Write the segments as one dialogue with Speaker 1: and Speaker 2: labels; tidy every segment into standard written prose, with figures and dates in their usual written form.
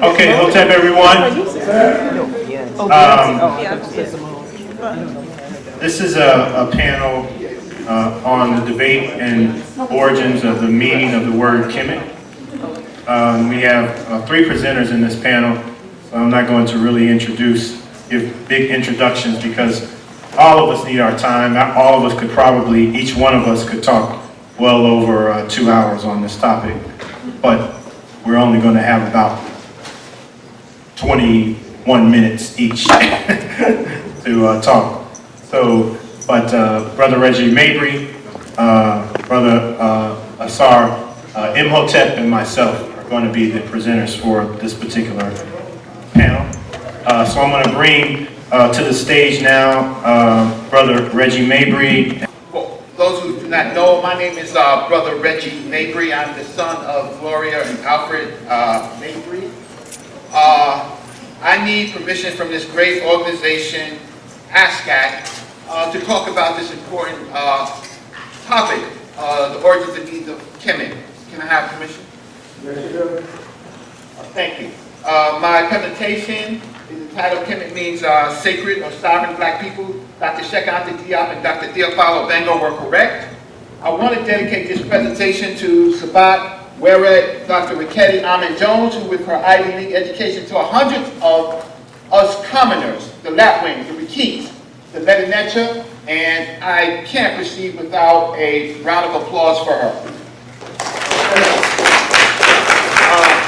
Speaker 1: Okay, Hotep everyone. This is a panel on the debate and origins of the meaning of the word Kemet. We have three presenters in this panel, so I'm not going to really give big introductions because all of us need our time. Not all of us could probably, each one of us could talk well over 2 hours on this topic, but we're only going to have about 21 minutes each to talk. So, but Brother Reggie Mabry, Brother Ascac, Imhotep, and myself are going to be the presenters for this particular panel. So I'm going to bring to the stage now Brother Reggie Mabry.
Speaker 2: For those who do not know, my name is Brother Reggie Mabry. I'm the son of Gloria and Alfred Mabry. I need permission from this great organization, Ascac, to talk about this important topic, the origins and needs of Kemet. Can I have permission?
Speaker 3: Yes, you do.
Speaker 2: Thank you. My presentation is entitled Kemet Means Sacred or Sovereign Black People. Dr. Shekinah Diop and Dr. Theophilo Bengo were correct. I want to dedicate this presentation to Sabat Weret, Dr. Riketti Amin Jones, who with her Ivy League education taught hundreds of us commoners, the lapwings, the Rikeets, the Metanetra, and I can't proceed without a round of applause for her.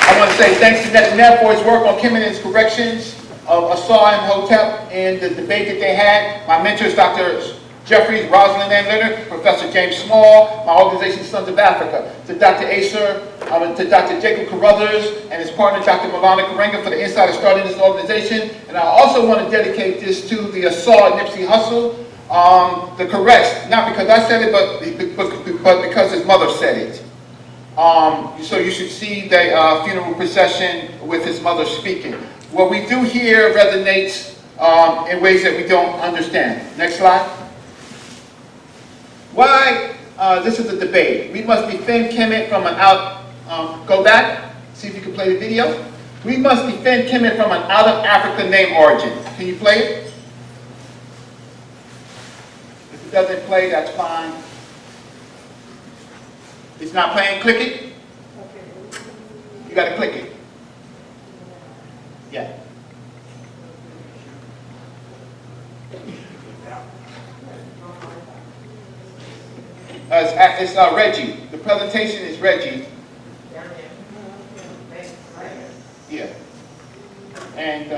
Speaker 2: I want to say thanks to Netanyahu for his work on Kemet and his corrections of Ascac and Hotep in the debate that they had. My mentors, Dr. Jeffries, Rosalind and Leonard, Professor James Small, my organization Sons of Africa, to Dr. Acer, to Dr. Jacob Carruthers and his partner Dr. Milana Karenga for the insider starting this organization. And I also want to dedicate this to the Ascac Nipsey Hussle, the correct, not because I said it, but because his mother said it. So you should see the funeral procession with his mother speaking. What we do here resonates in ways that we don't understand. Next slide. Why this is a debate. We must defend Kemet from an go back, see if you can play the video. We must defend Kemet from an out of Africa name origin. Can you play it? If it doesn't play, that's fine. It's not playing, click it. You gotta click it. Yeah. It's Reggie. The presentation is Reggie. Yeah. And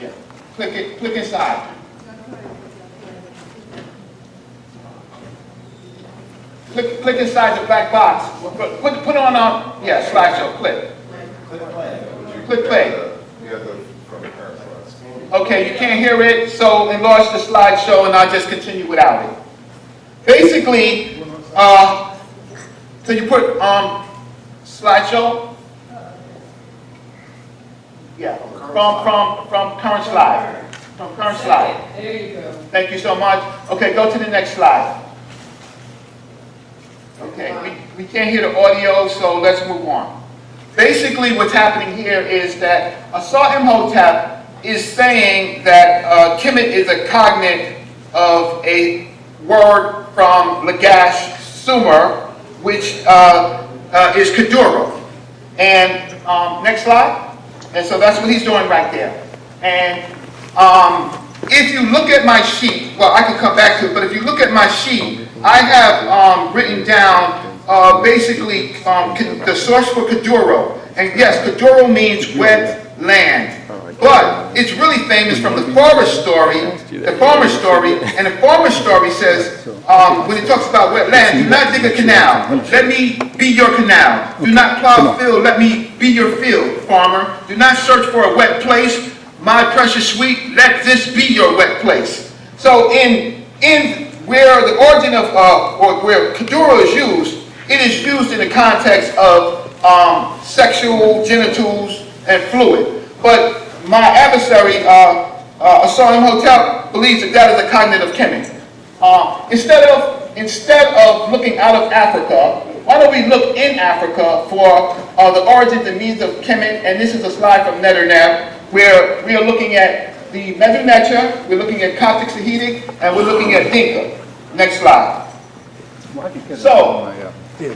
Speaker 2: yeah. Click it. Click inside. Click inside the black box. Put on yeah, slideshow. Click. Click play. Okay, you can't hear it, so enlarge the slideshow and I'll just continue without it. Basically, so you put slideshow. Yeah, from current slide. From current slide. There you go. Thank you so much. Okay, go to the next slide. Okay, we can't hear the audio, so let's move on. Basically, what's happening here is that Ascac Imhotep is saying that Kemet is a cognate of a word from Lagash Sumer, which is Kuduro. And next slide. And so that's what he's doing right there. And if you look at my sheet, well, I can come back to it, but if you look at my sheet, I have written down basically the source for Kuduro. And yes, Kuduro means wet land. But it's really famous from the forest story, and the farmer's story says, when it talks about wet land, do not dig a canal, let me be your canal. Do not plow a field, let me be your field, farmer. Do not search for a wet place, my precious sweet, let this be your wet place. So in where the origin of, or where Kuduro is used, it is used in the context of sexual genitals and fluid. But my adversary, Ascac Imhotep, believes that that is a cognate of Kemet. Instead of looking out of Africa, why don't we look in Africa for the origins and means of Kemet, and this is a slide from Netternab, where we are looking at the Medu Neter, we're looking at Coptic Sahidic, and we're looking at Dinka. Next slide. So,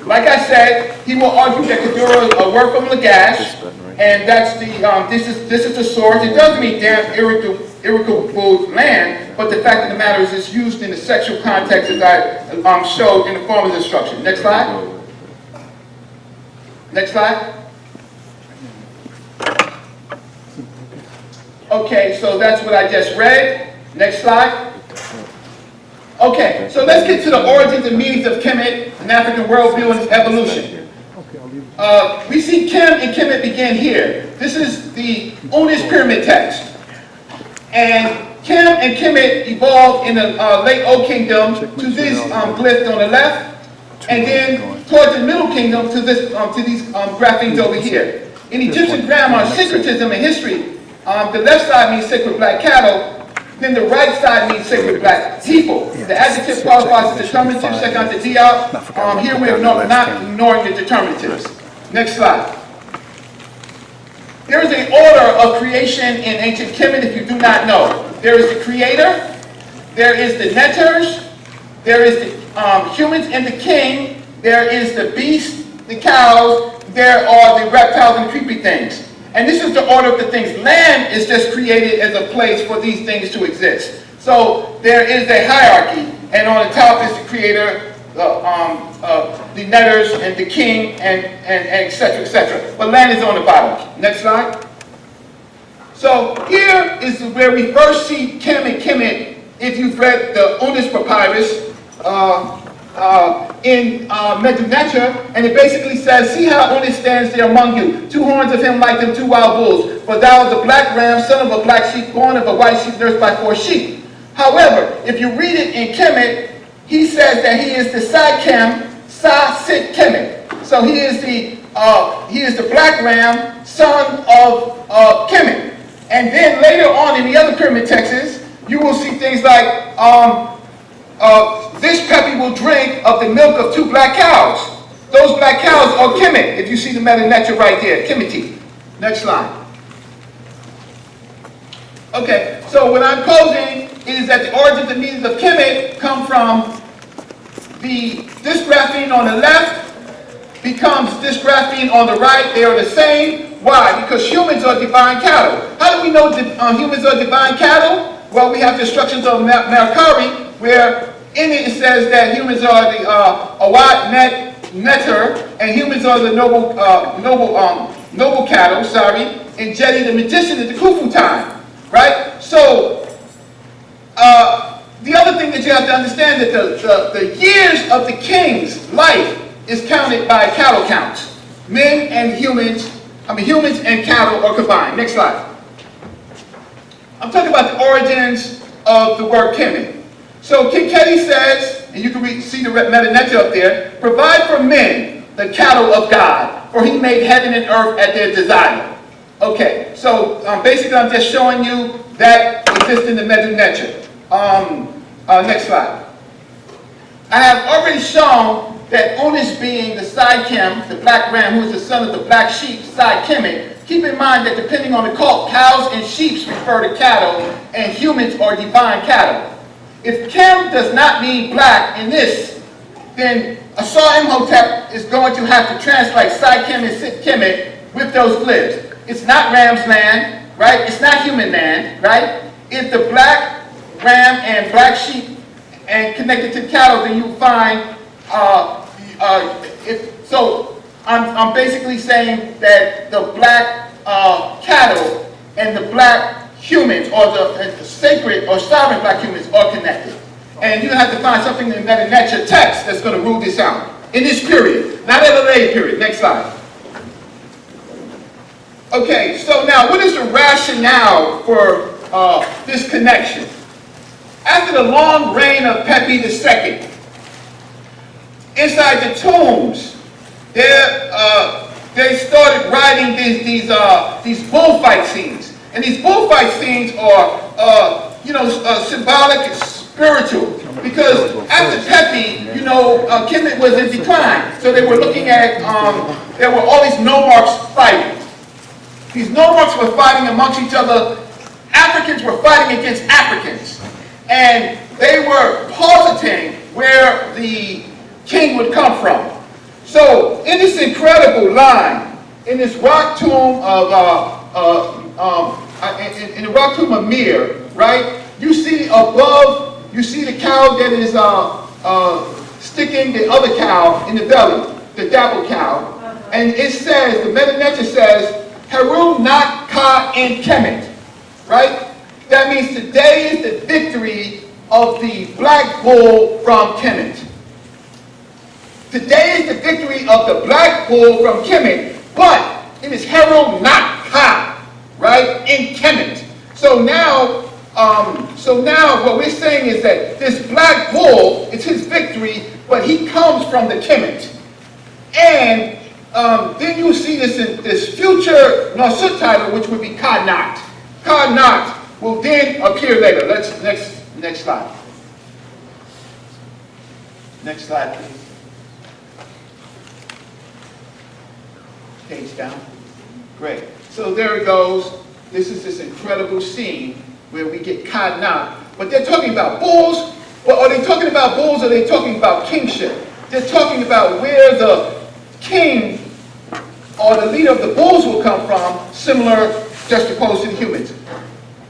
Speaker 2: like I said, he will argue that Kadura is a word from Lagash, and that's the this is the source. It doesn't mean damn irrevocable land, but the fact of the matter is it's used in the sexual context as I showed in the farmer's instruction. Next slide. Next slide. Okay, so that's what I just read. Next slide. Okay, so let's get to the origins and meanings of Kemet, an African worldview and its evolution. We see Kem and Kemet begin here. This is the oldest pyramid text. And Kem and Kemet evolved in the late Old Kingdom to this glyph on the left, and then towards the Middle Kingdom to this to these graphings over here. In Egyptian grammar, syncretism and history, the left side means sacred black cattle, then the right side means sacred black people. The adjective qualifies as determinative, second to diop. Here we are not ignoring the determinatives. Next slide. There is an order of creation in ancient Kemet if you do not know. There is the creator, there is the netters, there is the humans and the king, there is the beast, the cows, there are the reptiles and creepy things. And this is the order of the things. Land is just created as a place for these things to exist. So there is a hierarchy, and on the top is the creator, the netters, and the king, and et cetera, et cetera. But land is on the bottom. Next slide. So here is where we first see Kem and Kemet, if you've read the Unis Papyrus, in Medu Neter, and it basically says, see how Unis stands there among you, 2 horns of him like them 2 wild bulls, for thou is a black ram, son of a black sheep, born of a white sheep, nursed by 4 sheep. However, if you read it in Kemet, he says that he is the Sa-Kem, Sa-Sit Kemet. So he is the black ram, son of Kemet. And then later on in the other pyramid texts, you will see things like, this peppy will drink of the milk of 2 black cows. Those black cows are Kemet, if you see the Medu Neter right there, Kemeti. Next slide. Okay, so what I'm posing is that the origins and meanings of Kemet come from this graphene on the left becomes this graphene on the right. They are the same. Why? Because humans are divine cattle. How do we know that humans are divine cattle? Well, we have the instructions of Mercari, where in it says that humans are the Awad Neter, and humans are the noble cattle, and Jedi the magician at the Khufu time, right? So, the other thing that you have to understand that the years of the king's life is counted by cattle counts. Men and humans, humans and cattle are combined. Next slide. I'm talking about the origins of the word Kemet. So Kinketti says, and you can see the Medu Neter up there, provide for men the cattle of God, for he made heaven and earth at their desire. Okay, so basically I'm just showing you that exists in the Medu Neter. Next slide. I have already shown that Unis being the Sa-Kem, the black ram, who is the son of the black sheep, Sa-Kemet. Keep in mind that depending on the cult, cows and sheep refer to cattle, and humans are divine cattle. If Kem does not mean black in this, then Asar-Imhotep is going to have to translate Sa-Kem and Sit-Kemet with those glyphs. It's not ram's land, right? It's not human land, right? If the black ram and black sheep and connected to cattle, then you find, I'm basically saying that the black cattle and the black humans, or the sacred or sovereign black humans, are connected. And you have to find something in that Neter text that's going to rule this out. In this period, not at a later period. Next slide. Okay, so now what is the rationale for this connection? After the long reign of Pepi II, inside the tombs, they started writing these bullfight scenes. And these bullfight scenes are, symbolic and spiritual. Because after Pepi, you know, Kemet was in decline. So they were looking at, there were all these nomarchs fighting. These nomarchs were fighting amongst each other. Africans were fighting against Africans. And they were positing where the king would come from. So in this incredible line, in this rock tomb in the rock tomb of Mir, right? You see above, you see the cow that is sticking the other cow in the belly, the dapple cow. And it says, the Meta says, Heru not Ka in Kemet, right? That means today is the victory of the black bull from Kemet. Today is the victory of the black bull from Kemet, but it is Heru not Ka, right, in Kemet. So now what we're saying is that this black bull is his victory, but he comes from the Kemet. And then you see this in this future Nasut title, which would be Ka-Nat. Ka-Nat will then appear later. Next slide. Next slide, please. Page down. Great. So there it goes. This is this incredible scene where we get Ka-Nat. But they're talking about bulls. But are they talking about bulls or are they talking about kingship? They're talking about where the king or the leader of the bulls will come from, similar, just opposed to the humans.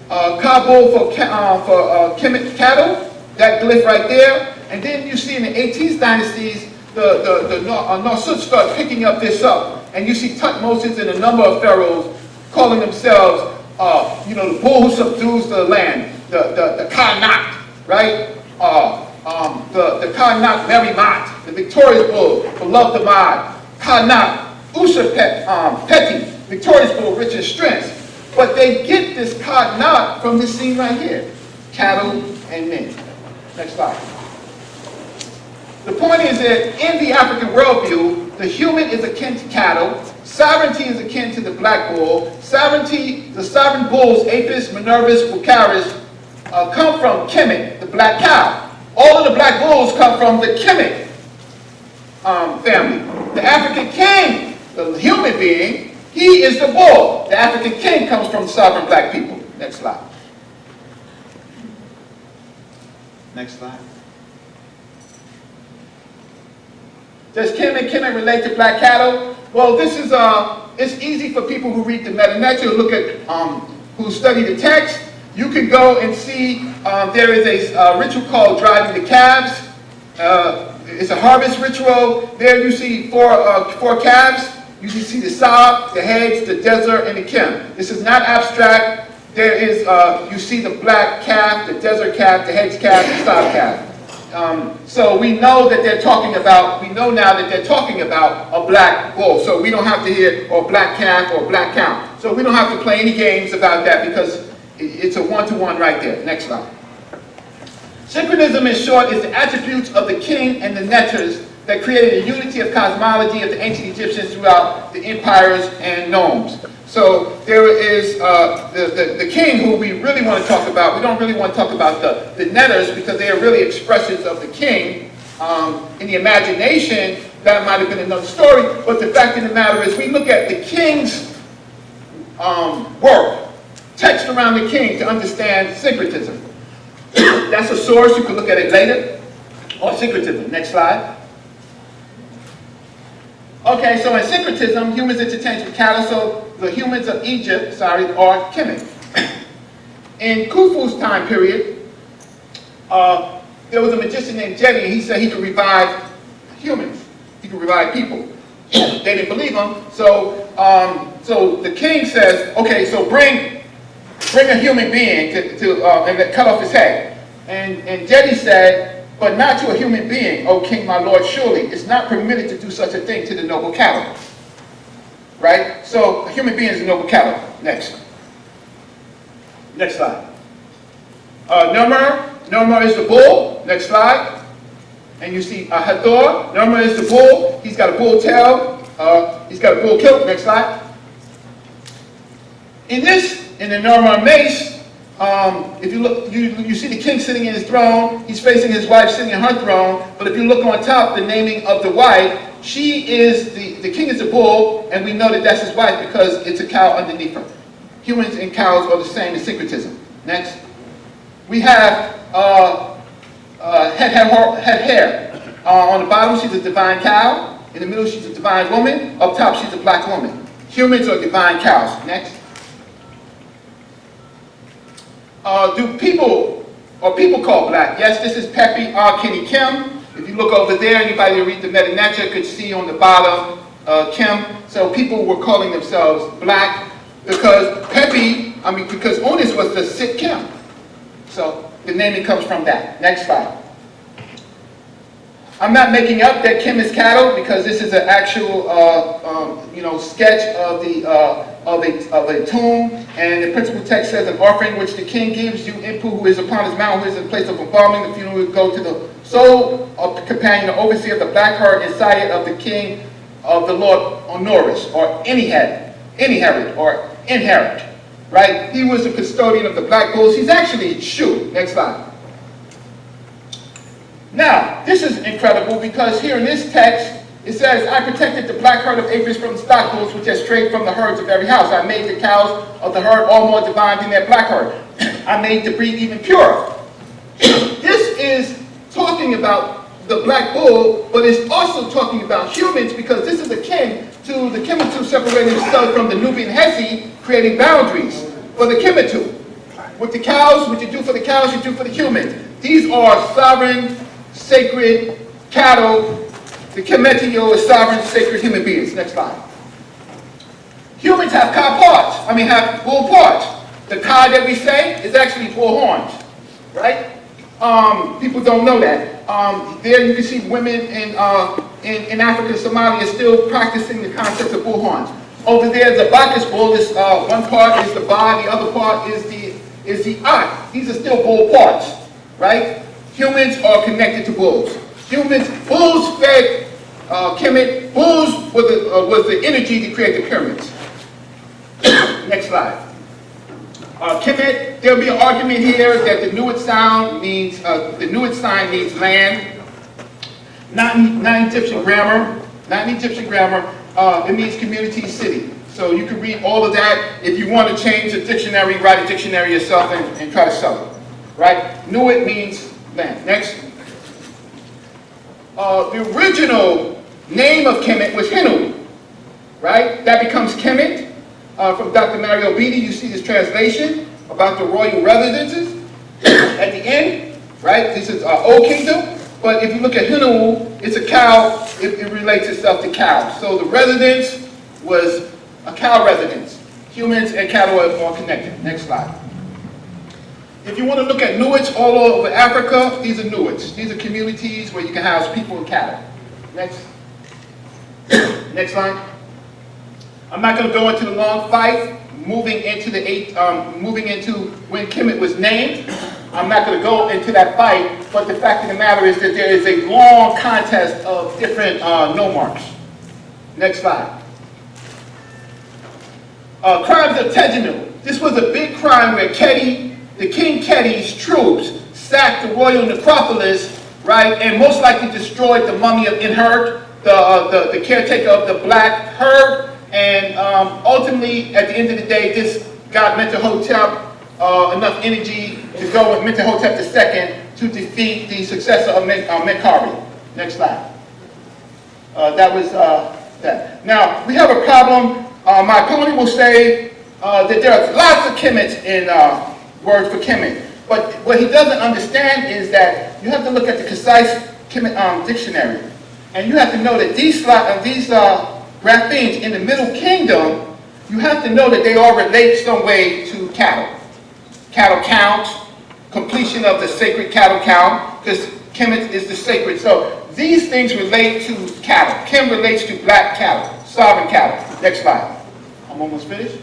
Speaker 2: Kabul for Kemet cattle, that glyph right there. And then you see in the 18th dynasties, the Nasut start picking up this up. And you see Tutmosis and a number of pharaohs calling themselves, the bull who subdues the land, the Ka-Nat, right? The Ka-Nat Merimat, the victorious bull, beloved Ahmad. Ka-Nat, Peti, victorious bull, rich in strength. But they get this Ka-Nat from this scene right here, cattle and men. Next slide. The point is that in the African worldview, the human is akin to cattle, sovereignty is akin to the black bull, the sovereign bulls, Apis, Minervis, Bucaris, come from Kemet, the black cow. All of the black bulls come from the Kemet family. The African king, the human being, he is the bull. The African king comes from sovereign black people. Next slide. Next slide. Does Kemet relate to black cattle? Well, this is it's easy for people who read the Meta to look at who study the text. You can go and see there is a ritual called driving the calves. It's a harvest ritual. There you see four calves. You can see the Saab, the heads, the desert, and the Kim. This is not abstract. There is you see the black calf, the desert calf, the heads calf, the Saab calf. So we know that they're talking about, we know now that they're talking about a black bull. So we don't have to hear, or black calf, or black cow. So we don't have to play any games about that because it's a one-to-one right there. Next slide. Synchronism, in short, is the attributes of the king and the netters that created a unity of cosmology of the ancient Egyptians throughout the empires and nomes. So there is the king who we really want to talk about. We don't really want to talk about the netters because they are really expressions of the king. In the imagination, that might have been another story, but the fact of the matter is we look at the king's work, text around the king to understand syncretism. That's a source, you can look at it later, or syncretism. Next slide. Okay, so in syncretism, humans interchange with cattle, so the humans of Egypt, are Kemet. In Khufu's time period, there was a magician named Reggie, and he said he could revive humans. He could revive people. They didn't believe him, so the king says, okay, so bring a human being and cut off his head. And Reggie said, but not to a human being, O king, my lord, surely it's not permitted to do such a thing to the noble cattle. Right? So a human being is a noble cattle. Next. Next slide. Numar is the bull. Next slide. And you see Hathor. Numar is the bull. He's got a bull tail. He's got a bull kilt. Next slide. In the Numar mace, If you look, you see the king sitting in his throne. He's facing his wife sitting in her throne. But if you look on top, the naming of the wife, she is the king is a bull, and we know that that's his wife because it's a cow underneath her. Humans and cows are the same in syncretism. Next, we have head hair. On the bottom, she's a divine cow. In the middle, she's a divine woman. Up top, she's a black woman. Humans are divine cows. Next. Do people called black? Yes, this is Pepe R. Kenny Kim. If you look over there, anybody who read the Meta could see on the bottom Kim. So people were calling themselves black because because Onis was the Sit Kim. So the naming comes from that. Next slide. I'm not making up that Kim is cattle because this is an actual, sketch of a tomb, and the principal text says, "An offering which the king gives you, Impu, who is upon his mount, who is in place of embalming. The funeral will go to the sole companion or overseer of the black herd and sire of the king of the Lord Honoris, or inherit, right? He was the custodian of the black bulls. He's actually Shu." Next slide. Now, this is incredible because here in this text, it says, "I protected the black herd of Apis from the stock bulls, which has strayed from the herds of every house. I made the cows of the herd all more divine than their black herd. I made the breed even purer." This is talking about the black bull, but it's also talking about humans because this is akin to the Kemetu separating itself from the Nubian Hesi, creating boundaries for the Kemetu. With the cows, what you do for the cows, you do for the humans. These are sovereign, sacred cattle. The Kemetio is sovereign, sacred human beings. Next slide. Humans have have bull parts. The ka that we say is actually bull horns, right? People don't know that. There you can see women in Africa and Somalia still practicing the concept of bull horns. Over there, the Bacchus bull is one part is the ba, the other part is the eye. These are still bull parts, right? Humans are connected to bulls. Bulls fed Kemet. Bulls was the energy to create the pyramids. Next slide. Kemet, there'll be an argument here that the Nuit sign means land, not in Egyptian grammar. It means community, city. So you can read all of that. If you want to change the dictionary, write a dictionary yourself and try to sell it. Right? Nuit means land. Next. The original name of Kemet was Hinu, right? That becomes Kemet. From Dr. Mario Beatty, you see this translation about the royal residences at the end, right? This is Old Kingdom. But if you look at Hinu, it's a cow. It relates itself to cows. So the residence was a cow residence. Humans and cattle are more connected. Next slide. If you want to look at Nuits all over Africa, these are Nuits. These are communities where you can house people and cattle. Next. Next slide. I'm not going to go into the long fight moving into when Kemet was named. I'm not going to go into that fight, but the fact of the matter is that there is a long contest of different nomarchs. Next slide. Crimes of Tejenu. This was a big crime where the King Keti's troops sacked the royal necropolis, right, and most likely destroyed the mummy of Inhert, the caretaker of the black herd, and ultimately, at the end of the day, this got Mentuhotep enough energy to go with Mentuhotep II to defeat the successor of Menkaure. Next slide. That was that. Now, we have a problem. My opponent will say that there are lots of Kemets in words for Kemet. But what he doesn't understand is that you have to look at the concise Kemet dictionary. And you have to know that these graphemes in the Middle Kingdom, you have to know that they all relate some way to cattle. Cattle count, completion of the sacred cattle count, because Kemet is the sacred. So these things relate to cattle. Kem relates to black cattle, sovereign cattle. Next slide. I'm almost finished.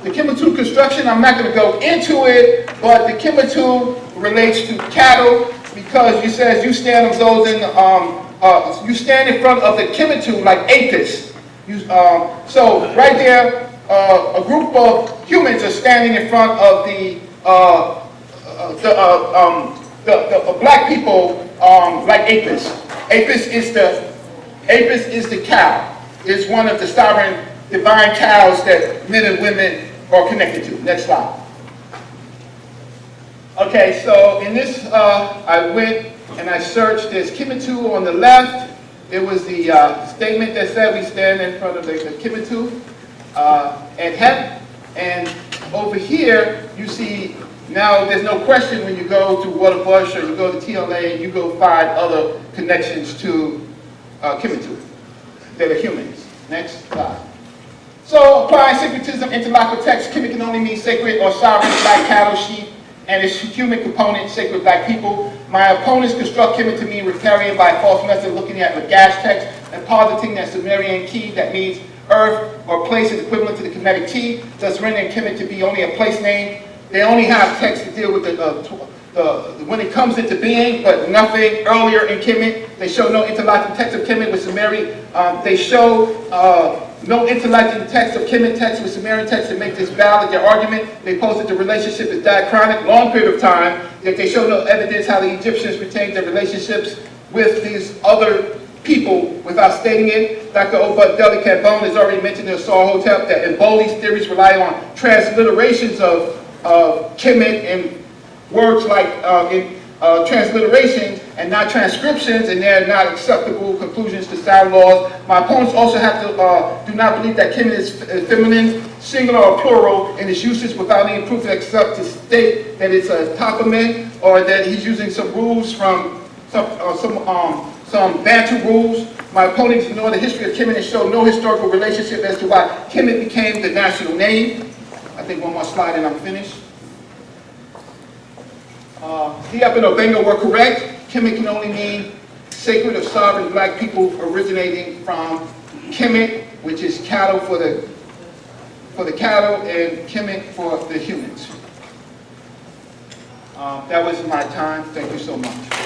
Speaker 2: The Kemetu construction, I'm not going to go into it, but the Kemetu relates to cattle because you says you stand in front of the Kemetu like Apis. So right there, a group of humans are standing in front of the the black people like Apis. Apis is the cow. It's one of the sovereign divine cows that men and women are connected to. Next slide. Okay, so in this, I went and I searched. There's Kimitu on the left. It was the statement that said we stand in front of the Kimitu and HEP. And over here, you see, now there's no question when you go to Waterbush or you go to TLA, you go find other connections to Kimitu that are humans. Next slide. So applying syncretism into local text, Kemet can only mean sacred or sovereign black cattle, sheep, and its human component, sacred black people. My opponents construct Kemet to mean riparian by a false method, looking at Lagash text and positing that Sumerian key that means earth or place is equivalent to the Kemetic T, thus rendering Kemet to be only a place name. They only have text to deal with when it comes into being, but nothing earlier in Kemet. They show no interlocking text of Kemet with Sumerian. They show no interlocking text of Kemet text with Sumerian text to make this valid their argument. They pose that the relationship is diachronic, long period of time, yet they show no evidence how the Egyptians retained their relationships with these other people without stating it. Dr. Obud Deli Cambone has already mentioned in Asar Hotep that Emboli's theories rely on transliterations of Kemet in words like transliterations and not transcriptions, and they're not acceptable conclusions to sound laws. My opponents also have to do not believe that Kemet is feminine, singular or plural in its uses without any proof except to state that it's a toponym or that he's using some rules from some Bantu rules. My opponents ignore the history of Kemet and show no historical relationship as to why Kemet became the national name. I think one more slide and I'm finished. Diop and Obenga were correct. Kemet can only mean sacred or sovereign black people originating from Kemet, which is cattle for the cattle, and Kemet for the humans. That was my time. Thank you so much.